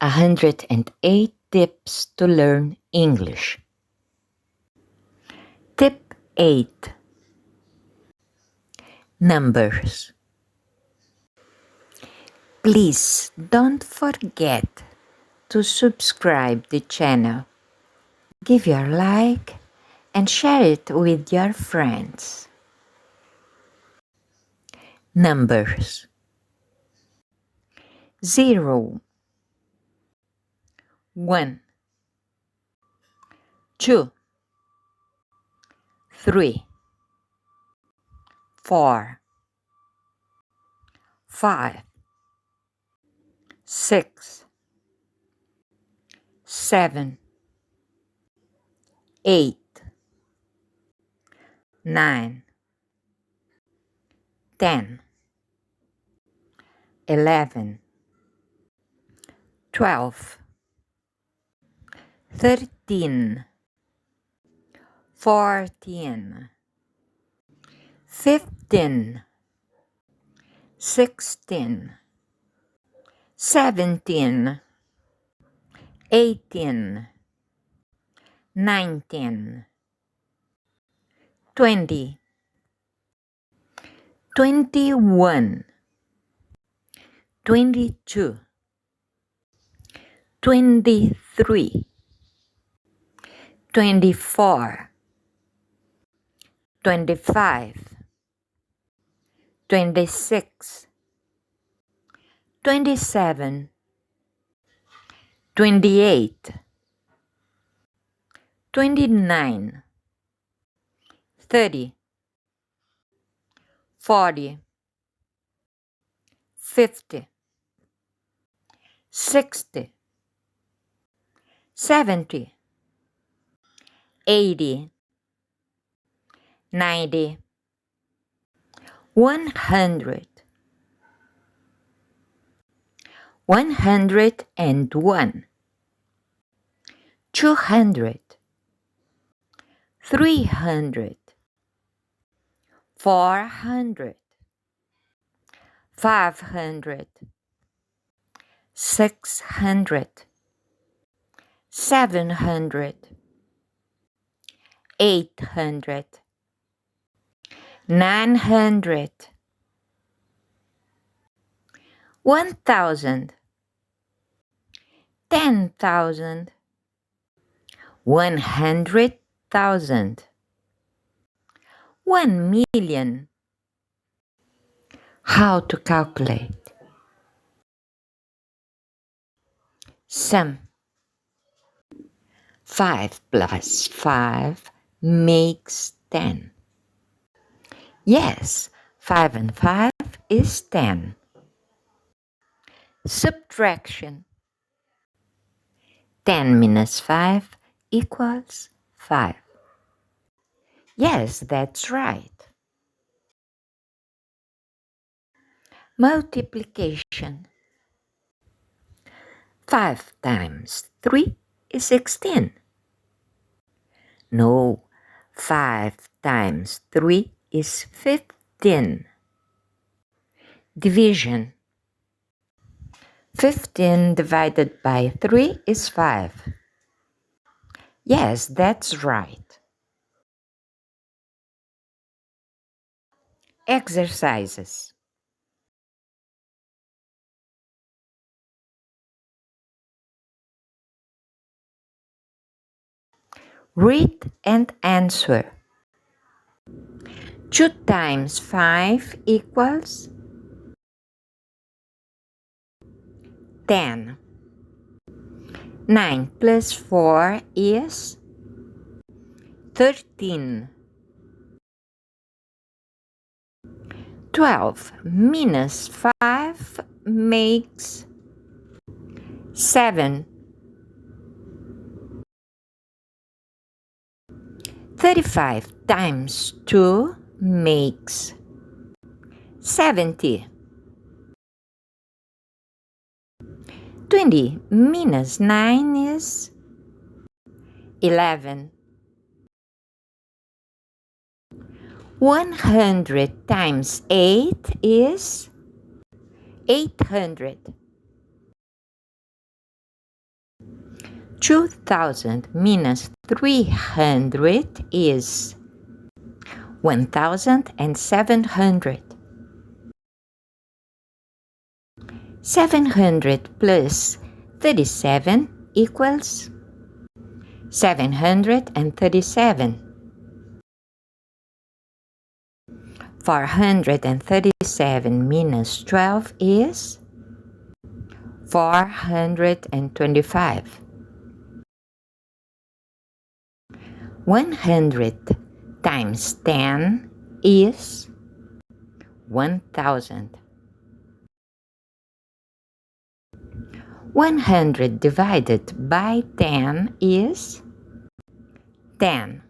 108 Tips to Learn English. Tip 8. Numbers. Please don't forget to subscribe the channel. Give your like and share it with your friends. Numbers. 0, 1, 2, 3, 4, 5, 6, 7, 8, 9, 10, 11, 12, 13, 14, 15, 16, 17, 18, 19, 20, 21, 22, 23, 24, 25, 26, 27, 28, 29, 30, 40, 50, 60, 70, 80, 90, 100, 101, 200, 300, 400, 500, 600, 700, 800, 900, 1,000, 10,000, 100,000, 1,000,000. How to calculate? Sum. 5 plus 5 makes 10. Yes, 5 and 5 is 10. Subtraction. 10 minus 5 equals 5. Yes, that's right. Multiplication. 5 times 3 is 16. No, 5 times 3 is 15. Division. 15 divided by 3 is 5. Yes, that's right. Exercises. Read and answer. 2 times 5 equals 10. 9 plus 4 is 13. 12 minus 5 makes 7. 35 times 2 makes 70. 20 minus 9 is 11. 100 times 8 is 800. 2,000 minus 300 is 1,700. 700 plus 37 equals 737. 437 minus 12 is 425. 100 times 10 is 1,000. 100 divided by 10 is 10.